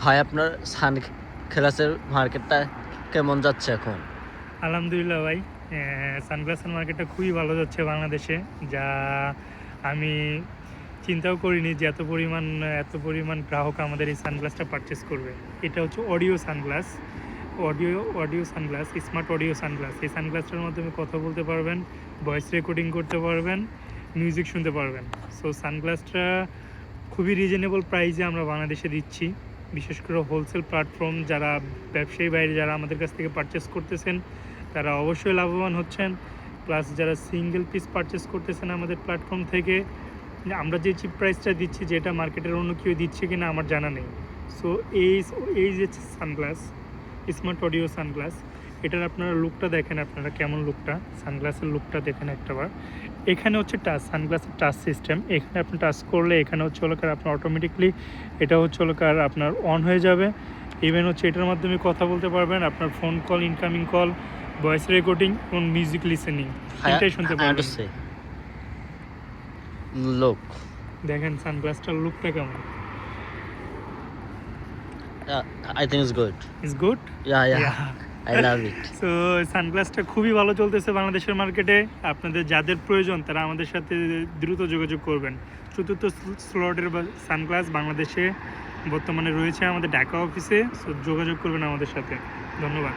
ভাই আপনার সানগ্লাসের মার্কেটটা কেমন যাচ্ছে এখন? আলহামদুলিল্লাহ ভাই, সানগ্লাসের মার্কেটটা খুবই ভালো যাচ্ছে বাংলাদেশে, যা আমি চিন্তাও করিনি যে এত পরিমাণ গ্রাহক আমাদের এই সানগ্লাসটা পারচেস করবে। এটা হচ্ছে audio sunglass, smart audio sunglass. এই সানগ্লাসটার মাধ্যমে কথা বলতে পারবেন, ভয়েস রেকর্ডিং করতে পারবেন, মিউজিক শুনতে পারবেন। সো সানগ্লাসটা খুবই রিজনেবল প্রাইসে আমরা বাংলাদেশে দিচ্ছি। বিশেষ করে হোলসেল প্ল্যাটফর্ম যারা ব্যবসায়ী বাইরে যারা আমাদের কাছ থেকে পারচেস করতেছেন তারা অবশ্যই লাভবান হচ্ছেন। প্লাস যারা সিঙ্গেল পিস পারচেস করতেছেন আমাদের প্ল্যাটফর্ম থেকে, আমরা যে চিপ প্রাইসটা দিচ্ছি যেটা মার্কেটের অন্য কেউ দিচ্ছে কিনা আমার জানা নেই। সো এই যে সানগ্লাস, স্মার্ট অডিও সানগ্লাস, এটার আপনারা লুকটা দেখেন, আপনারা কেমন লুকটা, সানগ্লাসের লুকটা দেখেন একটাবার। এখানে হচ্ছে টাচ, সানগ্লাসের টাচ সিস্টেম। এখানে আপনি টাচ করলে এখানে হচ্ছে হলো আপনার অটোমেটিকলি এটা হচ্ছে হলো আপনার অন হয়ে যাবে। ইভেন হচ্ছে এটার মাধ্যমে কথা বলতে পারবেন, আপনার phone call, incoming call, voice recording এবং মিউজিক লিসেনিং তিনটাই শুনতে পারবেন। Look, দেখেন সানগ্লাসটার লুকটা কেমন। I think it's good. Is good. Yeah. I love it. So সানগ্লাসটা খুবই ভালো চলতেছে বাংলাদেশের মার্কেটে। আপনাদের যাদের প্রয়োজন তারা আমাদের সাথে দ্রুত যোগাযোগ করবেন। চতুর্থ স্লটের সানগ্লাস বাংলাদেশে বর্তমানে রয়েছে আমাদের ঢাকা অফিসে। সো যোগাযোগ করবেন আমাদের সাথে। ধন্যবাদ।